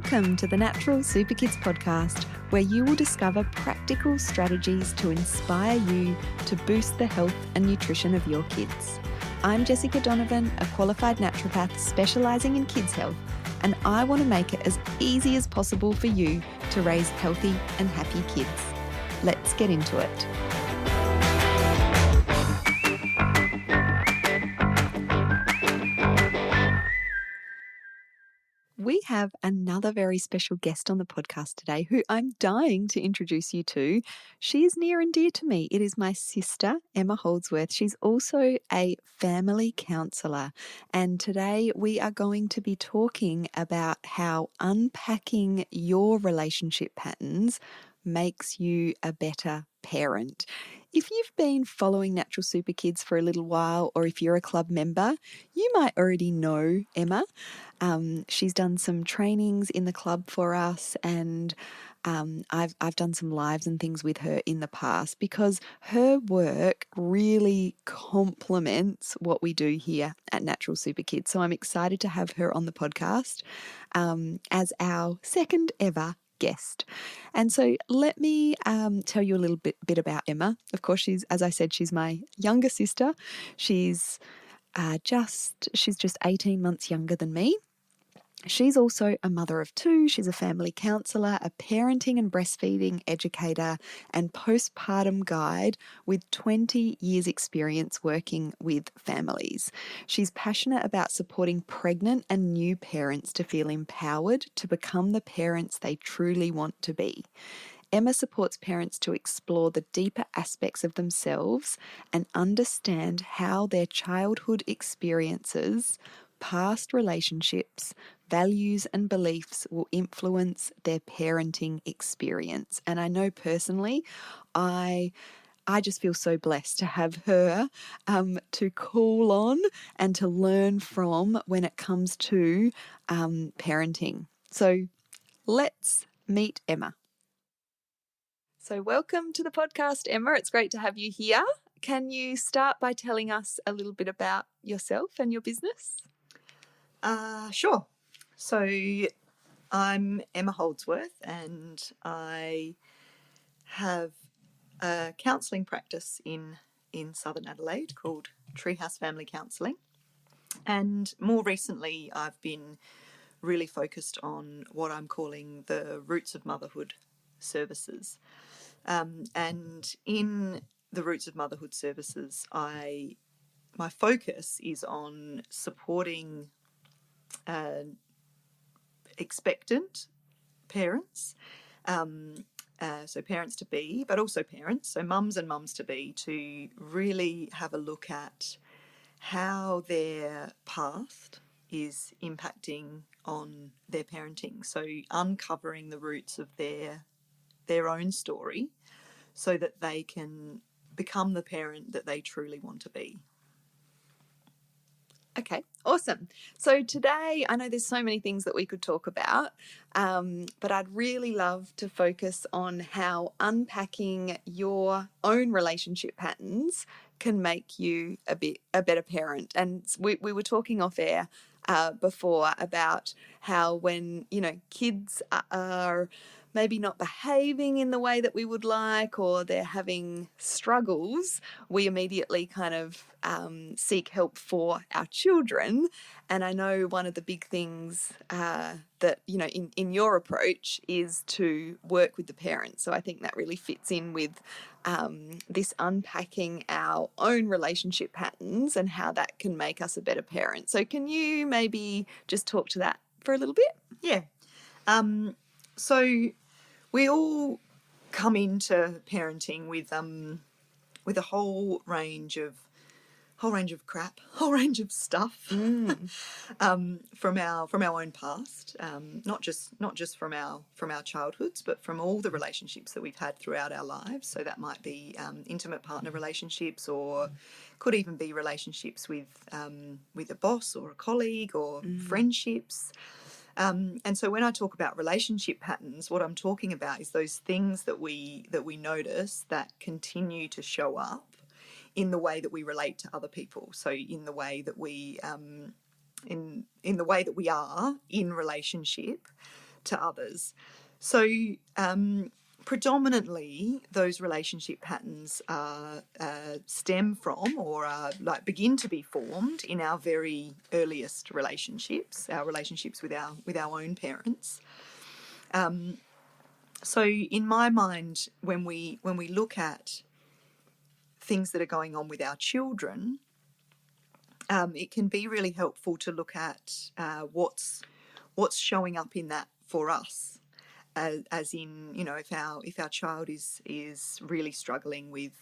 Welcome to the Natural Super Kids podcast, where you will discover practical strategies to inspire you to boost the health and nutrition of your kids. I'm Jessica Donovan, a qualified naturopath specialising in kids' health, and I want to make it as easy as possible for you to raise healthy and happy kids. Let's get into it. We have another very special guest on the podcast today who I'm dying to introduce you to. She is near and dear to me. It is my sister, Emma Holdsworth. She's also a family counsellor. And today we are going to be talking about how unpacking your relationship patterns makes you a better parent. If you've been following Natural Super Kids for a little while, or if you're a club member, you might already know Emma. She's done some trainings in the club for us, and I've done some lives and things with her in the past because her work really complements what we do here at Natural Super Kids. So I'm excited to have her on the podcast as our second ever guest. And so let me tell you a little bit about Emma. Of course, as I said, she's my younger sister. She's just 18 months younger than me. She's also a mother of two. She's a family counsellor, a parenting and breastfeeding educator, and postpartum guide with 20 years experience working with families. She's passionate about supporting pregnant and new parents to feel empowered to become the parents they truly want to be. Emma supports parents to explore the deeper aspects of themselves and understand how their childhood experiences, past relationships, values and beliefs will influence their parenting experience. And I know personally, I just feel so blessed to have her to call on and to learn from when it comes to parenting. So let's meet Emma. So welcome to the podcast, Emma. It's great to have you here. Can you start by telling us a little bit about yourself and your business? Sure. So I'm Emma Holdsworth, and I have a counselling practice in Southern Adelaide called Treehouse Family Counselling. And more recently, I've been really focused on what I'm calling the Roots of Motherhood services. And in the Roots of Motherhood services, my focus is on supporting expectant parents, so parents to be, but also parents, so mums and mums to be, to really have a look at how their past is impacting on their parenting. So uncovering the roots of their own story so that they can become the parent that they truly want to be. Okay, awesome. So today, I know there's so many things that we could talk about, but I'd really love to focus on how unpacking your own relationship patterns can make you a better parent. And we were talking off air before about how when, kids are maybe not behaving in the way that we would like, or they're having struggles, we immediately kind of seek help for our children. And I know one of the big things that, in your approach is to work with the parents. So I think that really fits in with this unpacking our own relationship patterns and how that can make us a better parent. So can you maybe just talk to that for a little bit? Yeah. So we all come into parenting with a whole range of crap, whole range of stuff from our own past, not just from our childhoods, but from all the relationships that we've had throughout our lives. So that might be intimate partner relationships, or could even be relationships with a boss or a colleague, or friendships. And so when I talk about relationship patterns, what I'm talking about is those things that we notice that continue to show up in the way that we relate to other people. So in the way that we in the way that we are in relationship, to others. So predominantly those relationship patterns stem from or like begin to be formed in our very earliest relationships, our relationships with our own parents. So in my mind, when we look at things that are going on with our children, it can be really helpful to look at what's showing up in that for us. As in, if our child is really struggling with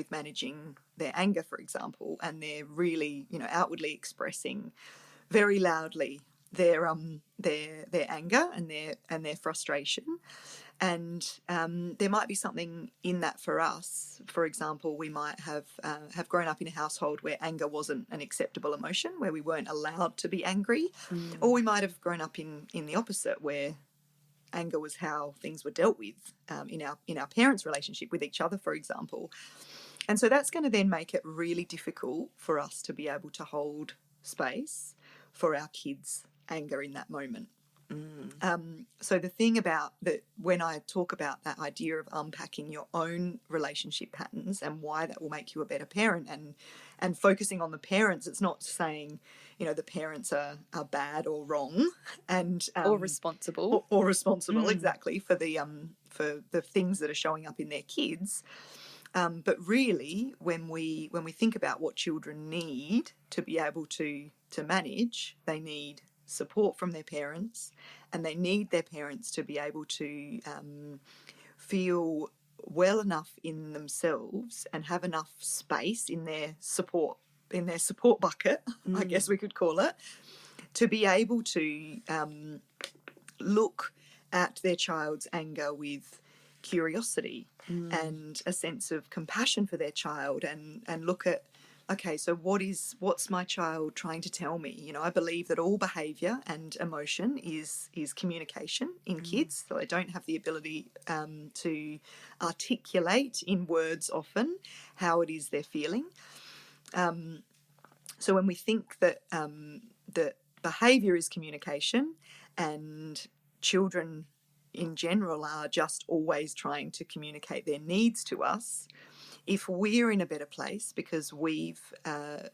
managing their anger, for example, and they're really outwardly expressing very loudly their anger and their frustration, and there might be something in that for us. For example, we might have grown up in a household where anger wasn't an acceptable emotion, where we weren't allowed to be angry, or we might have grown up in the opposite, where anger was how things were dealt with in our parents' relationship with each other, for example. And so that's going to then make it really difficult for us to be able to hold space for our kids' anger in that moment. So the thing about that, when I talk about that idea of unpacking your own relationship patterns and why that will make you a better parent, and focusing on the parents, it's not saying the parents are bad or wrong, and or responsible. or responsible exactly for the things that are showing up in their kids. But really, when we think about what children need to be able to manage, they need support from their parents, and they need their parents to be able to feel well enough in themselves and have enough space in their support bucket, I guess we could call it, to be able to look at their child's anger with curiosity and a sense of compassion for their child, and look at, okay, so what's my child trying to tell me? I believe that all behavior and emotion is communication in kids, so they don't have the ability to articulate in words often how it is they're feeling. So when we think that that behavior is communication, and children in general are just always trying to communicate their needs to us, if we're in a better place because we've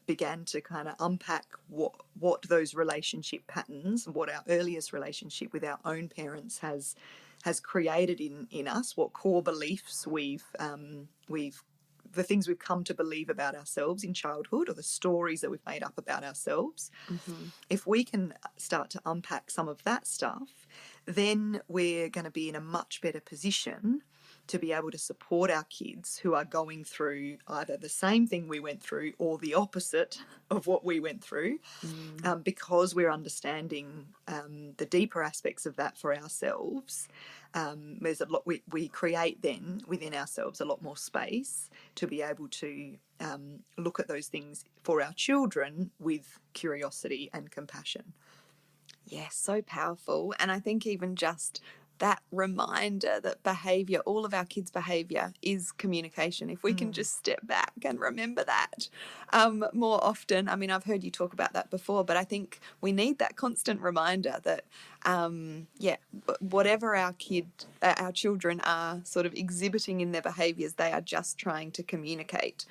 began to kind of unpack what those relationship patterns, what our earliest relationship with our own parents has created in us, what core beliefs we've the things we've come to believe about ourselves in childhood, or the stories that we've made up about ourselves, if we can start to unpack some of that stuff, then we're going to be in a much better position to be able to support our kids who are going through either the same thing we went through or the opposite of what we went through, because we're understanding the deeper aspects of that for ourselves. There's a lot we create then within ourselves, a lot more space to be able to look at those things for our children with curiosity and compassion. Yes, so powerful. And I think even just that reminder that behavior, all of our kids' behavior is communication. If we can just step back and remember that more often. I mean, I've heard you talk about that before, but I think we need that constant reminder that, whatever our children are sort of exhibiting in their behaviors, they are just trying to communicate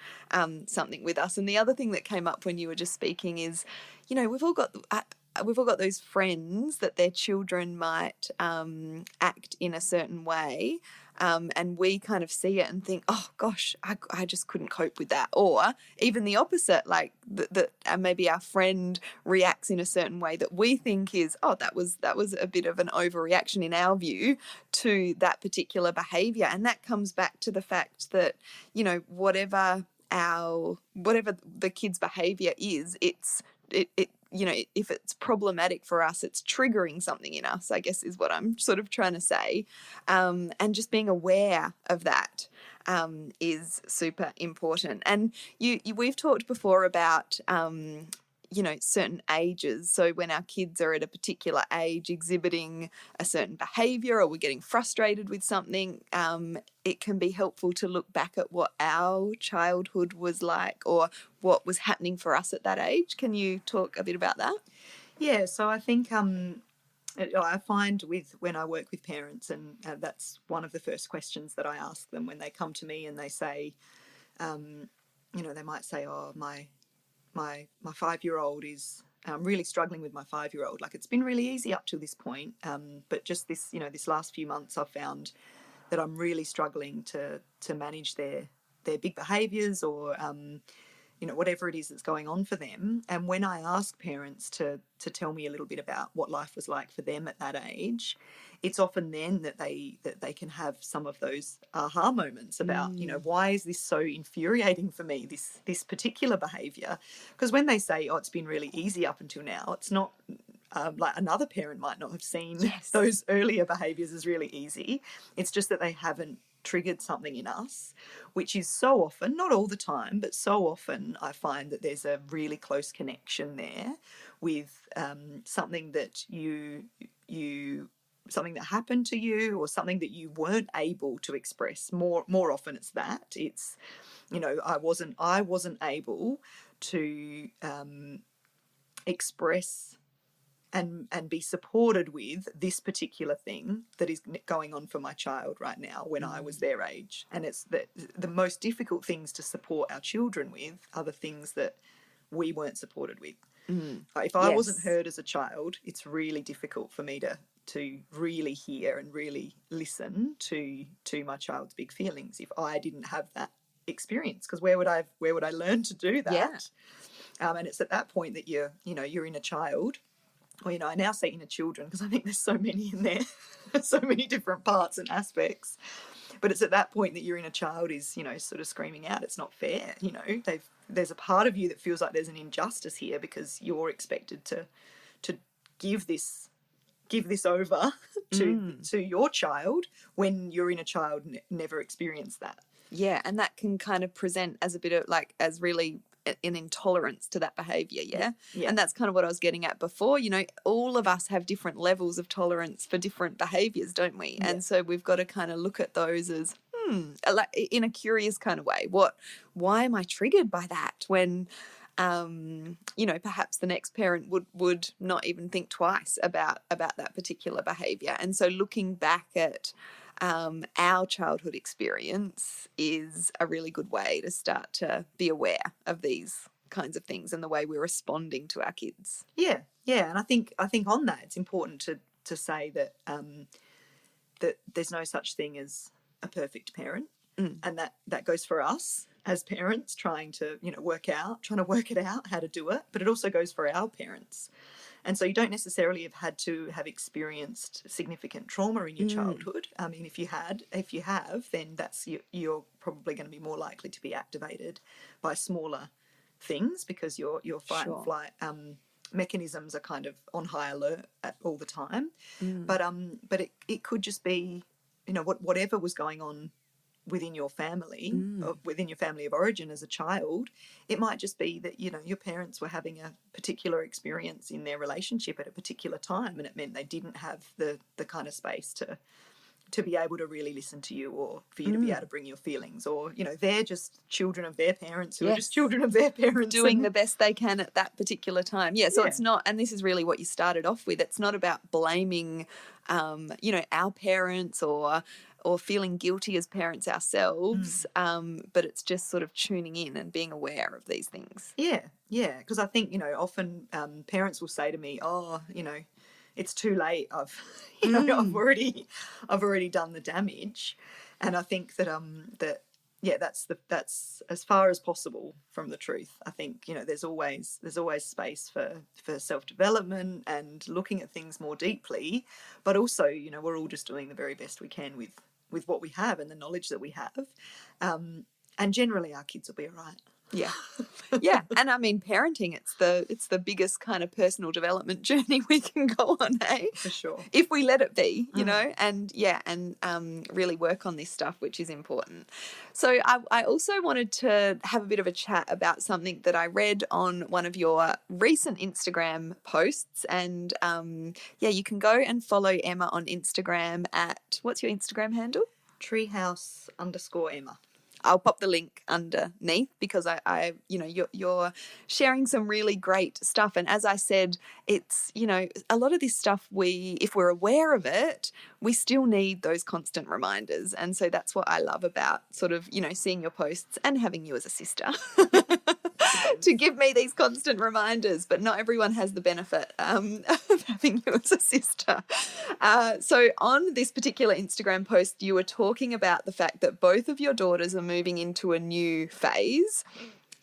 something with us. And the other thing that came up when you were just speaking is, we've all got those friends that their children might act in a certain way, and we kind of see it and think, oh gosh, I just couldn't cope with that. Or even the opposite, like that maybe our friend reacts in a certain way that we think is, oh, that was a bit of an overreaction in our view to that particular behavior. And that comes back to the fact that, whatever the kid's behavior is, if it's problematic for us, it's triggering something in us, I guess is what I'm sort of trying to say. And just being aware of that is super important. And we've talked before about, certain ages. So when our kids are at a particular age exhibiting a certain behavior, or we're getting frustrated with something, it can be helpful to look back at what our childhood was like, or what was happening for us at that age. Can you talk a bit about that? Yeah, so I think I find when I work with parents, and that's one of the first questions that I ask them when they come to me and they say, they might say, "Oh, my 5-year-old is really struggling with my 5-year-old. Like it's been really easy up to this point, but just this last few months, I've found that I'm really struggling to manage their big behaviours or whatever it is that's going on for them." And when I ask parents to tell me a little bit about what life was like for them at that age, it's often then that they can have some of those aha moments about, why is this so infuriating for me, this particular behavior? Because when they say, "Oh, it's been really easy up until now," it's not like another parent might not have seen Yes. those earlier behaviours as really easy. It's just that they haven't triggered something in us, which is so often, not all the time, but so often I find that there's a really close connection there with something that something that happened to you or something that you weren't able to express. More often it's that. It's, I wasn't able to express and be supported with this particular thing that is going on for my child right now when I was their age. And it's the most difficult things to support our children with are the things that we weren't supported with. If I wasn't heard as a child, it's really difficult for me to really hear and really listen to my child's big feelings if I didn't have that experience. Because where would I learn to do that? And it's at that point that you're in a child. Well, I now say inner children because I think there's so many in there, so many different parts and aspects. But it's at that point that your inner child is, sort of screaming out, "It's not fair." There's a part of you that feels like there's an injustice here because you're expected to give this over to your child when your inner child never experienced that. Yeah, and that can kind of present as a bit of as really an intolerance to that behavior. Yeah. And that's kind of what I was getting at before. All of us have different levels of tolerance for different behaviors, don't we? Yeah. And so we've got to kind of look at those as in a curious kind of way. Why am I triggered by that when perhaps the next parent would not even think twice about that particular behavior? And so looking back at our childhood experience is a really good way to start to be aware of these kinds of things and the way we're responding to our kids. Yeah, and I think on that it's important to say that that there's no such thing as a perfect parent, and that goes for us as parents trying to work it out how to do it, but it also goes for our parents. And so you don't necessarily have had to have experienced significant trauma in your childhood. I mean, if you have, then you're probably going to be more likely to be activated by smaller things because your fight and flight mechanisms are kind of on high alert all the time. But it could just be whatever was going on within your family, within your family of origin as a child. It might just be that your parents were having a particular experience in their relationship at a particular time, and it meant they didn't have the kind of space to be able to really listen to you, or for you to be able to bring your feelings, or they're just children of their parents who are just children of their parents doing the best they can at that particular time. So it's not, and this is really what you started off with, it's not about blaming our parents or feeling guilty as parents ourselves, but it's just sort of tuning in and being aware of these things. Yeah, because I think often parents will say to me, "Oh, it's too late. I've already done the damage," and I think that that's as far as possible from the truth. I think there's always space for self-development and looking at things more deeply, but also we're all just doing the very best we can with what we have and the knowledge that we have, and generally our kids will be all right. Yeah. And I mean, parenting, it's the biggest kind of personal development journey we can go on, For sure. If we let it be, and really work on this stuff, which is important. So I also wanted to have a bit of a chat about something that I read on one of your recent Instagram posts. And you can go and follow Emma on Instagram at, what's your Instagram handle? Treehouse_Emma. I'll pop the link underneath because I you're sharing some really great stuff. And as I said, it's, a lot of this stuff, if we're aware of it, we still need those constant reminders. And so that's what I love about sort of, seeing your posts and having you as a sister to give me these constant reminders. But not everyone has the benefit of having you as a sister. So on this particular Instagram post, you were talking about the fact that both of your daughters are moving into a new phase.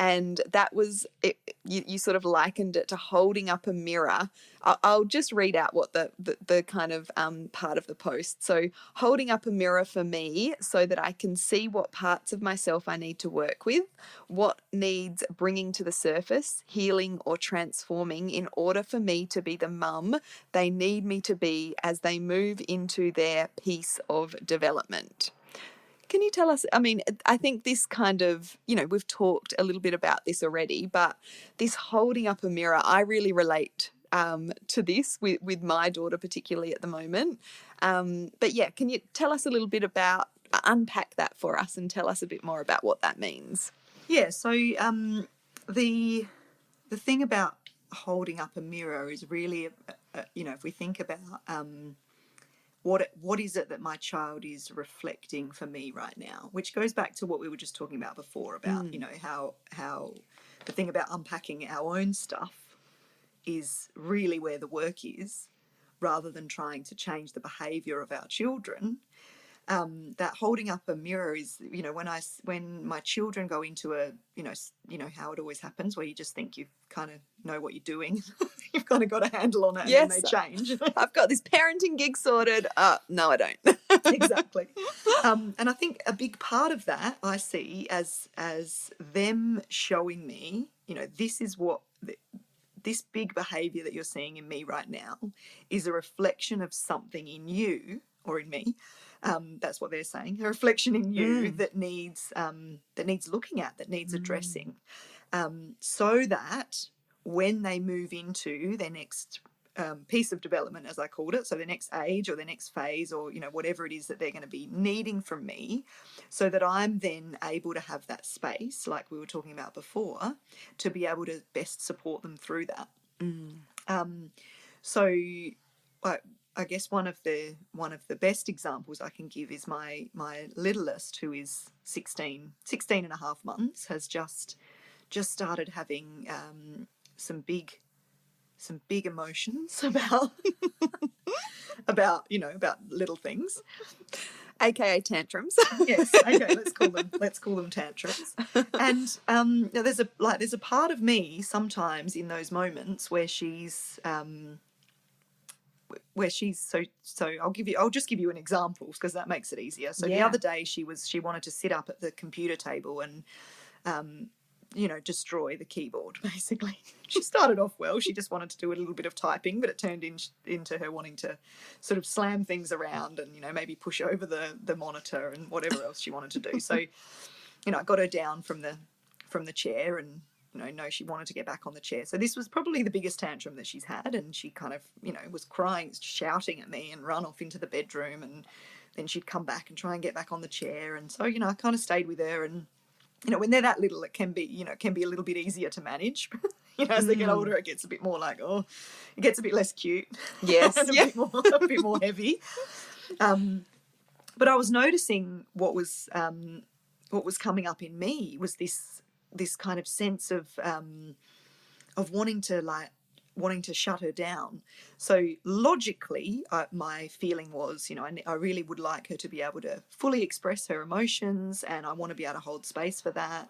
And that was it. You sort of likened it to holding up a mirror. I'll just read out what the kind of part of the post. So, holding up a mirror for me so that I can see what parts of myself I need to work with, what needs bringing to the surface, healing or transforming in order for me to be the mum they need me to be as they move into their piece of development. Can you tell us, I mean, I think this kind of, we've talked a little bit about this already, but this holding up a mirror, I really relate to this with my daughter, particularly at the moment. But yeah, can you tell us a little bit about, unpack that for us and tell us a bit more about what that means? Yeah, so the thing about holding up a mirror is really, if we think about what is it that my child is reflecting for me right now, which goes back to what we were just talking about before about how the thing about unpacking our own stuff is really where the work is, rather than trying to change the behavior of our children. That holding up a mirror is, when my children go into a, how it always happens, where you just think you kind of know what you're doing, you've kind of got a handle on it, and Yes, then they change. I've got this parenting gig sorted. No, I don't. Exactly. And I think a big part of that I see as them showing me, this is what this big behavior that you're seeing in me right now is a reflection of something in you or in me. That's what they're saying. A reflection in you that needs looking at, that needs addressing, so that when they move into their next piece of development, as I called it, so the next age or the next phase, or whatever it is that they're going to be needing from me, so that I'm then able to have that space, like we were talking about before, to be able to best support them through that. So I guess one of the best examples I can give is my littlest, who is 16 and a half months, has just started having some big emotions about about little things, AKA tantrums. Yes, okay, let's call them tantrums. And there's a part of me sometimes in those moments where she's so I'll just give you an example because that makes it easier. So the other day she wanted to sit up at the computer table and destroy the keyboard, basically. She started off well. She just wanted to do a little bit of typing, but it turned into her wanting to sort of slam things around and, maybe push over the monitor and whatever else she wanted to do. So, I got her down from the chair and, no, she wanted to get back on the chair. So this was probably the biggest tantrum that she's had. And she kind of, was crying, shouting at me and run off into the bedroom. And then she'd come back and try and get back on the chair. And so, I kind of stayed with her. And when they're that little, it can be, a little bit easier to manage. As they get older, it gets a bit more like, it gets a bit less cute. Yes, and a bit more heavy. But I was noticing what was coming up in me was this kind of sense of wanting to shut her down. So logically, my feeling was, I really would like her to be able to fully express her emotions, and I want to be able to hold space for that.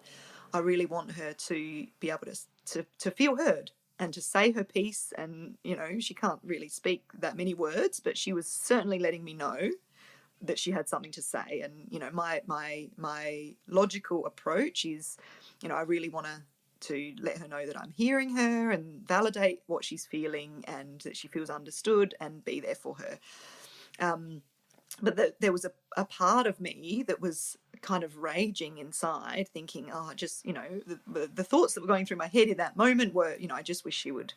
I really want her to be able to feel heard and to say her piece. And, she can't really speak that many words, but she was certainly letting me know that she had something to say. And, my logical approach is, I really want to let her know that I'm hearing her and validate what she's feeling and that she feels understood and be there for her. But there was a part of me that was kind of raging inside, thinking, the thoughts that were going through my head in that moment were, I just wish she would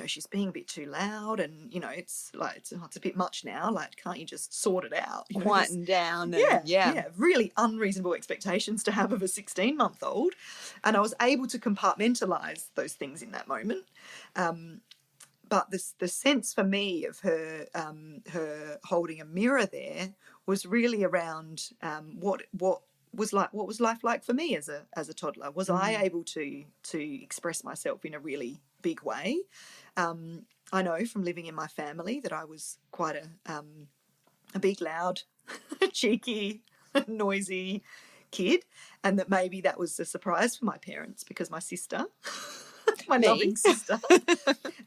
she's being a bit too loud, and it's like it's a bit much now. Like, can't you just sort it out? Quieten down. Yeah, And yeah. really unreasonable expectations to have of a 16-month-old. And I was able to compartmentalize those things in that moment. But the sense for me of her holding a mirror there was really around what was life like for me as a toddler? Was I able to express myself in a really big way? I know from living in my family that I was quite a big, loud, cheeky, noisy kid, and that maybe that was a surprise for my parents, because my sister, my loving sister,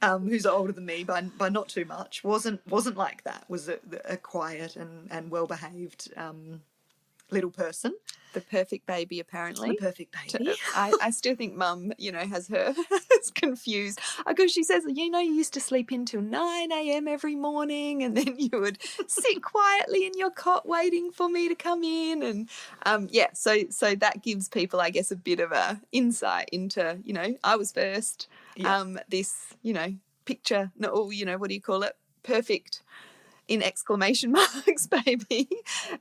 who's older than me by not too much, wasn't like that. Was a quiet and well behaved little person. The perfect baby, apparently. The perfect baby. I still think Mum, has her it's confused, because she says, you used to sleep in till 9 a.m. every morning, and then you would sit quietly in your cot waiting for me to come in, and so that gives people, I guess, a bit of a insight into, I was first. This, picture, what do you call it? Perfect in exclamation marks, baby.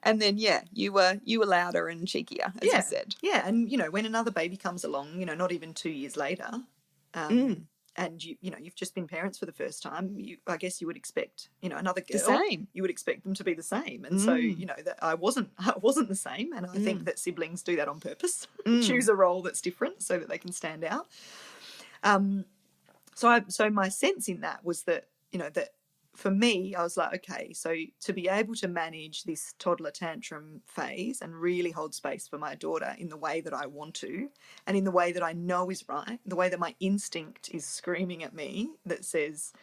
And then, you were louder and cheekier, as you said. Yeah, and, when another baby comes along, not even 2 years later, and you've just been parents for the first time, I guess you would expect, another girl, the same. You would expect them to be the same. And so, that I wasn't the same. And I think that siblings do that on purpose, choose a role that's different so that they can stand out. So my sense in that was that, that for me, I was like, okay, so to be able to manage this toddler tantrum phase and really hold space for my daughter in the way that I want to, and in the way that I know is right, the way that my instinct is screaming at me that says,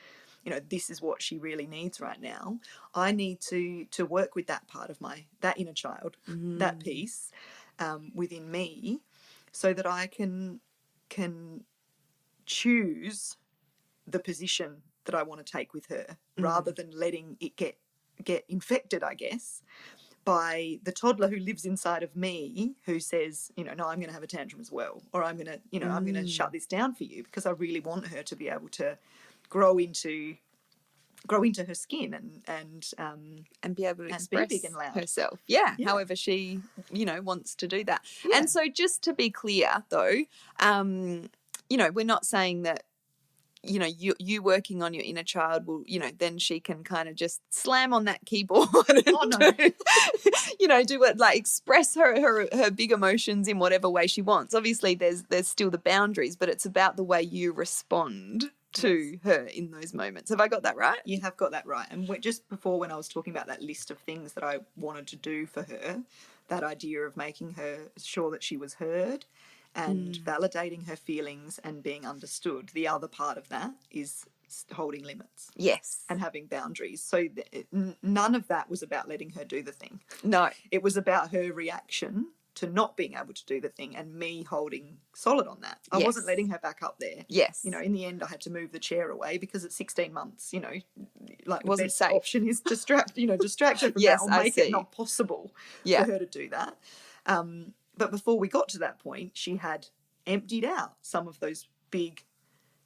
this is what she really needs right now, I need to work with that part of that inner child, that piece within me, so that I can choose the position that I want to take with her, rather than letting it get infected, I guess, by the toddler who lives inside of me, who says, no, I'm going to have a tantrum as well, or I'm going to, I'm going to shut this down for you, because I really want her to be able to grow into her skin and be able to express be big and loud herself. Yeah, however she, wants to do that. Yeah. And so, just to be clear, though, we're not saying that, you working on your inner child will, then she can kind of just slam on that keyboard and do what, like, express her big emotions in whatever way she wants. Obviously, there's still the boundaries, but it's about the way you respond to her in those moments. Have I got that right? You have got that right. And just before, when I was talking about that list of things that I wanted to do for her, that idea of making her sure that she was heard and validating her feelings and being understood, the other part of that is holding limits. Yes. And having boundaries. So none of that was about letting her do the thing. No. It was about her reaction to not being able to do the thing, and me holding solid on that. I wasn't letting her back up there. Yes. In the end, I had to move the chair away, because at 16 months, like, wasn't the best safe option is distract her from that, or make it not possible for her to do that. But before we got to that point, she had emptied out some of those big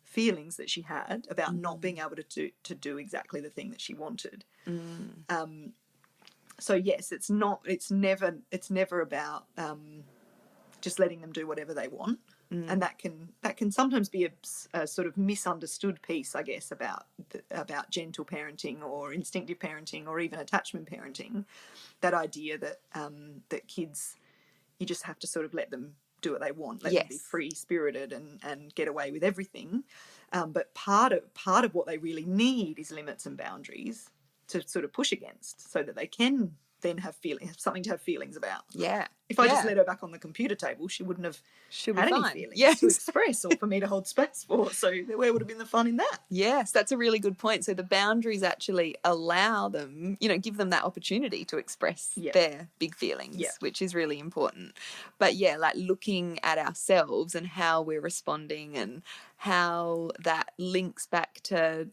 feelings that she had about not being able to do exactly the thing that she wanted. So yes, it's never about just letting them do whatever they want, and that can sometimes be a sort of misunderstood piece, I guess, about gentle parenting or instinctive parenting or even attachment parenting. That idea that that kids, you just have to sort of let them do what they want, let them be free-spirited and get away with everything. But part of what they really need is limits and boundaries to sort of push against, so that they can then have something to have feelings about. Yeah. If I just let her back on the computer table, she wouldn't have had any feelings to express or for me to hold space for. So where would have been the fun in that? Yes, that's a really good point. So the boundaries actually allow them, give them that opportunity to express their big feelings, which is really important. But like looking at ourselves and how we're responding and how that links back to,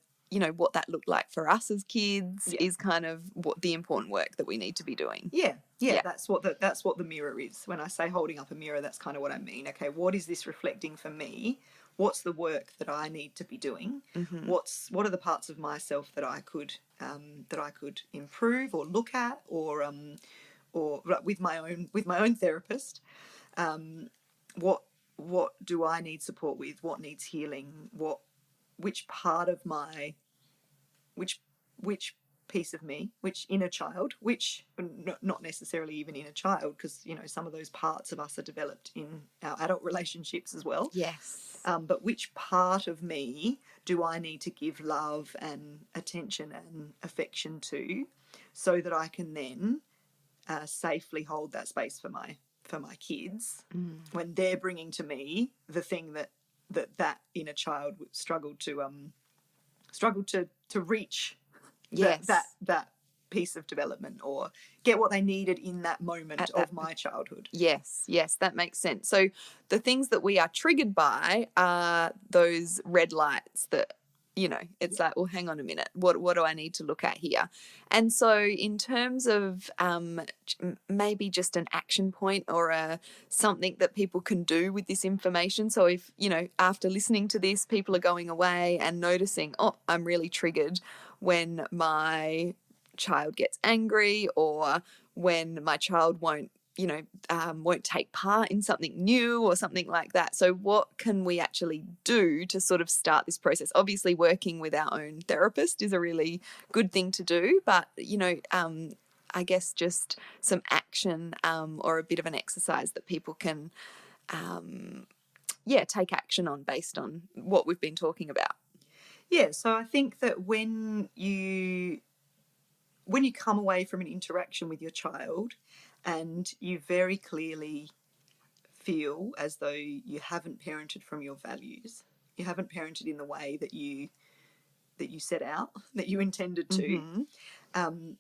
what that looked like for us as kids is kind of what the important work that we need to be doing. Yeah. That's what the mirror is. When I say holding up a mirror, that's kind of what I mean. Okay, what is this reflecting for me? what's the work that I need to be doing? What are the parts of myself that I could improve or look at, or with my own therapist? What do I need support with? What needs healing? Which part of my which piece of me, which inner child, which not necessarily even inner child, because some of those parts of us are developed in our adult relationships as well. Yes. But which part of me do I need to give love and attention and affection to, so that I can then safely hold that space for my kids when they're bringing to me the thing that inner child struggled to reach, Yes. that piece of development, or get what they needed in that moment of my childhood. Yes, that makes sense. So the things that we are triggered by are those red lights that, it's like, well, hang on a minute, what do I need to look at here? And so in terms of maybe just an action point or something that people can do with this information. So if, after listening to this, people are going away and noticing, oh, I'm really triggered when my child gets angry, or when my child won't take part in something new or something like that. So what can we actually do to sort of start this process? Obviously, working with our own therapist is a really good thing to do, but, I guess just some action or a bit of an exercise that people can, take action on based on what we've been talking about. Yeah, so I think that when you come away from an interaction with your child and you very clearly feel as though you haven't parented from your values, you haven't parented in the way that you set out, that you intended to,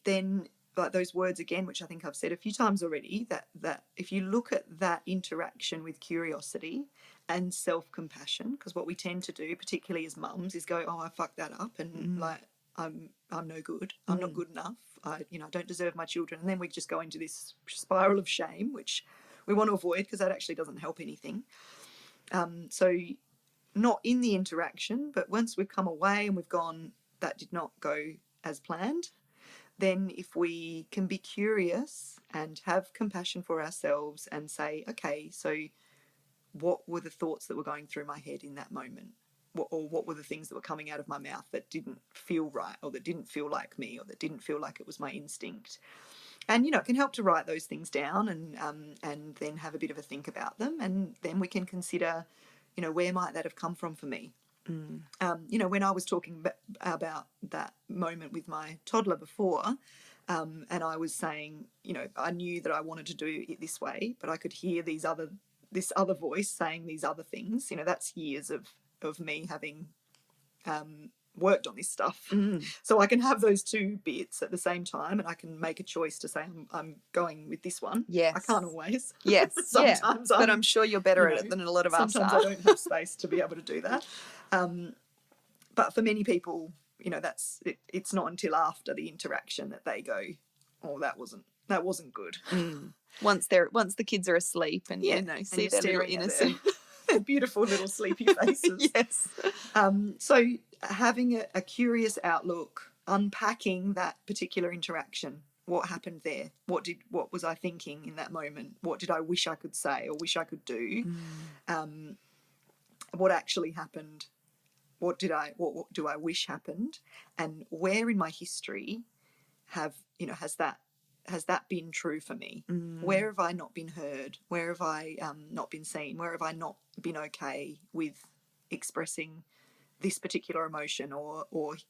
then, like those words again, which I think I've said a few times already, that if you look at that interaction with curiosity and self-compassion, because what we tend to do, particularly as mums, is go, oh, I fucked that up, and like I'm no good, I'm not good enough, I don't deserve my children, and then we just go into this spiral of shame, which we want to avoid because that actually doesn't help anything. So not in the interaction, but once we've come away and we've gone, that did not go as planned, then if we can be curious and have compassion for ourselves and say, okay, so what were the thoughts that were going through my head in that moment? Or what were the things that were coming out of my mouth that didn't feel right, or that didn't feel like me, or that didn't feel like it was my instinct? And, it can help to write those things down and then have a bit of a think about them. And then we can consider, where might that have come from for me? When I was talking about that moment with my toddler before, and I was saying, I knew that I wanted to do it this way, but I could hear this other voice saying these other things. That's years of me having worked on this stuff. So I can have those two bits at the same time, and I can make a choice to say I'm going with this one. Yes. I can't always. Yes. Sometimes but I'm sure you're better at it than a lot of us are. Sometimes I don't have space to be able to do that. But for many people, that's it, it's not until after the interaction that they go, oh, that wasn't good. Once the kids are asleep and see their little innocent their beautiful little sleepy faces. Yes. So having a curious outlook, unpacking that particular interaction. What happened there? What was I thinking in that moment? What did I wish I could say or wish I could do? What actually happened? What do I wish happened? And where in my history has that been true for me? Where have I not been heard? Where have I not been seen? Where have I not been okay with expressing this particular emotion, or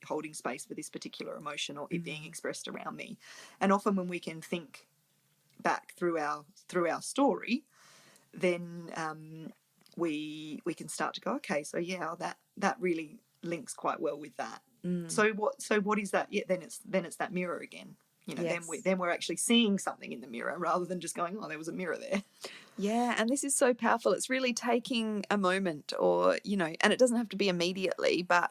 holding space for this particular emotion, or it being expressed around me? And often when we can think back through our story, then we can start to go, okay, so yeah, that really links quite well with that. So what is that? Yeah, then it's that mirror again. Yes. Then we're actually seeing something in the mirror rather than just going, oh, there was a mirror there. Yeah, and this is so powerful. It's really taking a moment, or and it doesn't have to be immediately, but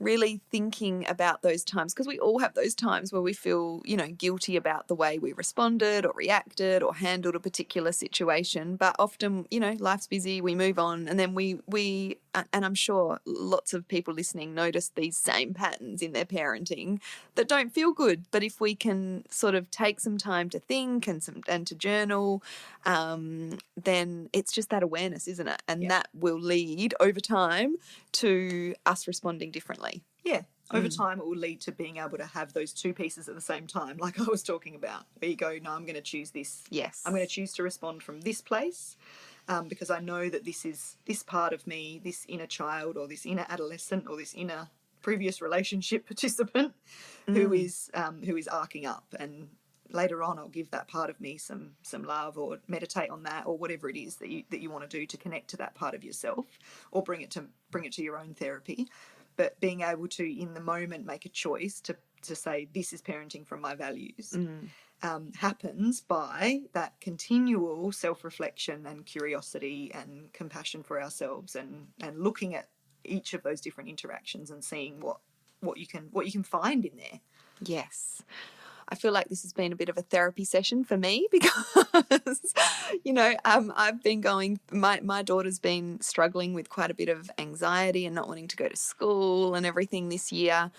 really thinking about those times, because we all have those times where we feel, guilty about the way we responded or reacted or handled a particular situation. But often, life's busy, we move on, and then we and I'm sure lots of people listening notice these same patterns in their parenting that don't feel good. But if we can sort of take some time to think and to journal, then it's just that awareness, isn't it? And that will lead over time to us responding differently. Yeah. Over time, it will lead to being able to have those two pieces at the same time, like I was talking about, where you go, no, I'm going to choose this. Yes. I'm going to choose to respond from this place, because I know that this is this part of me, this inner child or this inner adolescent or this inner previous relationship participant who is arcing up, and later on I'll give that part of me some love, or meditate on that, or whatever it is that you want to do to connect to that part of yourself, or bring it to your own therapy. But being able to, in the moment, make a choice to say, this is parenting from my values, happens by that continual self-reflection and curiosity and compassion for ourselves, and looking at each of those different interactions and seeing what you can find in there. Yes. I feel like this has been a bit of a therapy session for me because, I've been my daughter's been struggling with quite a bit of anxiety and not wanting to go to school and everything this year.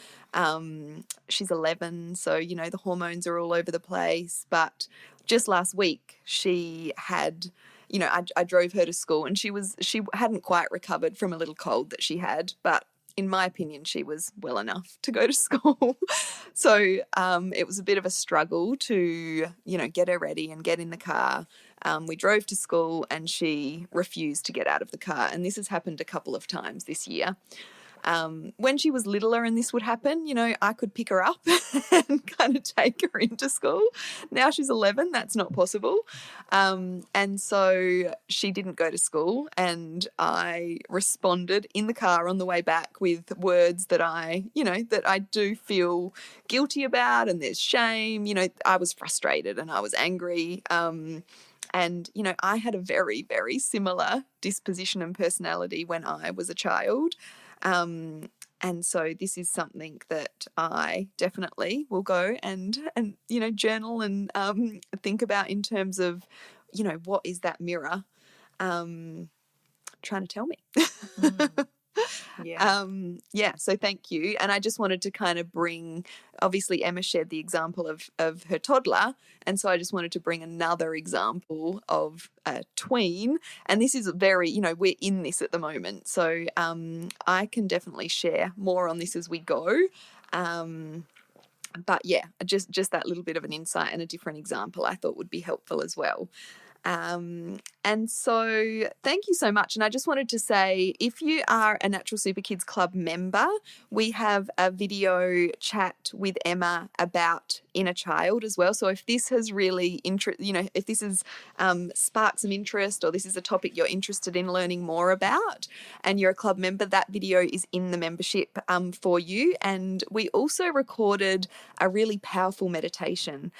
She's 11, so, the hormones are all over the place. But just last week she had, I drove her to school, and she hadn't quite recovered from a little cold that she had, but in my opinion, she was well enough to go to school. So it was a bit of a struggle to, get her ready and get in the car. We drove to school and she refused to get out of the car. And this has happened a couple of times this year. When she was littler and this would happen, I could pick her up and kind of take her into school. Now she's 11, that's not possible. And so she didn't go to school, and I responded in the car on the way back with words that I do feel guilty about, and there's shame. I was frustrated and I was angry. And, I had a very, very similar disposition and personality when I was a child. And so this is something that I definitely will go and journal and think about in terms of, what is that mirror trying to tell me? So thank you. And I just wanted to kind of bring, obviously Emma shared the example of her toddler, and so I just wanted to bring another example of a tween. And this is very, we're in this at the moment, so I can definitely share more on this as we go. But yeah, just that little bit of an insight and a different example I thought would be helpful as well. And so thank you so much. And I just wanted to say, if you are a Natural Super Kids Club member, we have a video chat with Emma about inner child as well. So if this has really if this has sparked some interest, or this is a topic you're interested in learning more about and you're a club member, that video is in the membership for you. And we also recorded a really powerful meditation,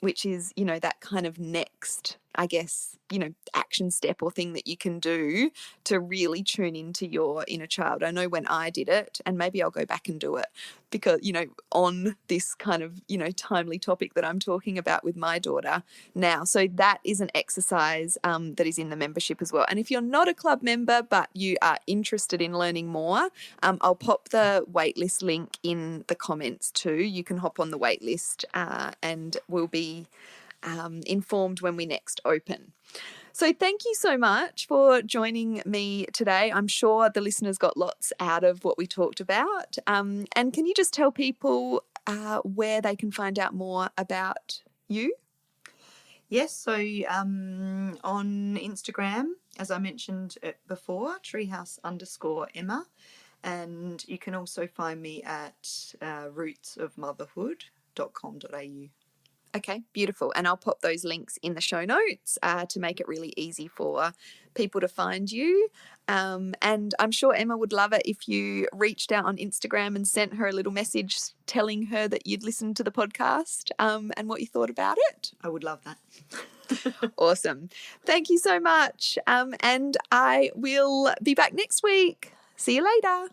which is, that kind of next, I guess, action step or thing that you can do to really tune into your inner child. I know when I did it, and maybe I'll go back and do it because, on this kind of, timely topic that I'm talking about with my daughter now. So that is an exercise that is in the membership as well. And if you're not a club member, but you are interested in learning more, I'll pop the waitlist link in the comments too. You can hop on the waitlist and we'll be informed when we next open. So thank you so much for joining me today. I'm sure the listeners got lots out of what we talked about. And can you just tell people where they can find out more about you? Yes, so on Instagram, as I mentioned before, treehouse_Emma. And you can also find me at rootsofmotherhood.com.au. Okay, beautiful. And I'll pop those links in the show notes to make it really easy for people to find you. And I'm sure Emma would love it if you reached out on Instagram and sent her a little message telling her that you'd listened to the podcast and what you thought about it. I would love that. Awesome. Thank you so much. And I will be back next week. See you later.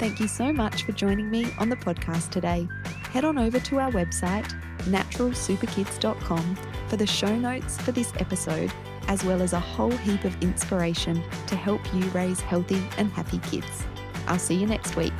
thank you so much for joining me on the podcast today. Head on over to our website, naturalsuperkids.com, for the show notes for this episode, as well as a whole heap of inspiration to help you raise healthy and happy kids. I'll see you next week.